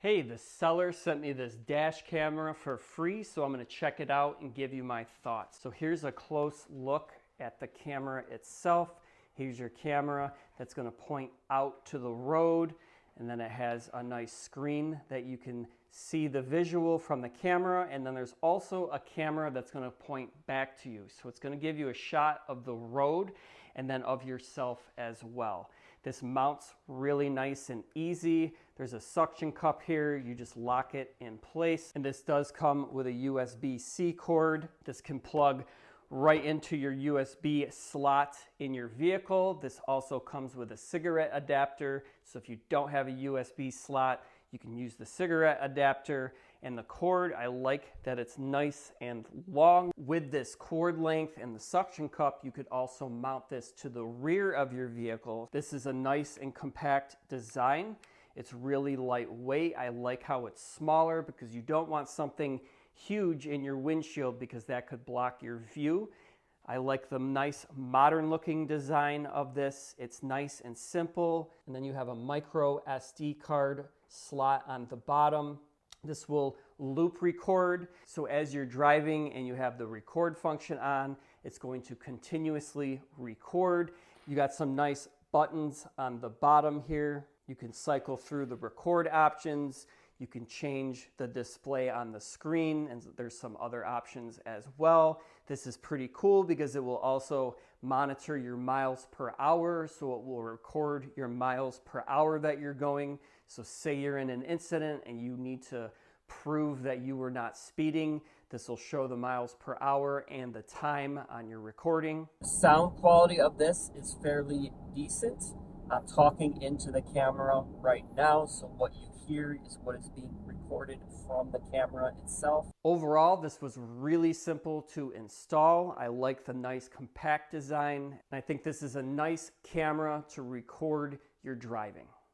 Hey, the seller sent me this dash camera for free, so I'm going to check it out and give you my thoughts. So here's a close look at the camera itself. Here's your camera that's going to point out to the road, and then it has a nice screen that you can see the visual from the camera, and then there's also a camera that's going to point back to you. So it's going to give you a shot of the road and then of yourself as well. This mounts really nice and easy. There's a suction cup here. You just lock it in place. And this does come with a USB-C cord. This can plug right into your USB slot in your vehicle. This also comes with a cigarette adapter. So if you don't have a USB slot, you can use the cigarette adapter. And the cord, I like that it's nice and long. With this cord length and the suction cup, you could also mount this to the rear of your vehicle. This is a nice and compact design. It's really lightweight. I like how it's smaller because you don't want something huge in your windshield because that could block your view. I like the nice modern looking design of this. It's nice and simple. And then you have a micro SD card slot on the bottom. This will loop record. So as you're driving and you have the record function on, it's going to continuously record. You got some nice buttons on the bottom here. You can cycle through the record options. You can change the display on the screen, and there's some other options as well. This is pretty cool because it will also monitor your miles per hour, so it will record your miles per hour that you're going. So say you're in an incident and you need to prove that you were not speeding, this will show the miles per hour and the time on your recording. The sound quality of this is fairly decent. I'm talking into the camera right now, so what you hear is what is being recorded from the camera itself. Overall, this was really simple to install. I like the nice compact design, and I think this is a nice camera to record your driving.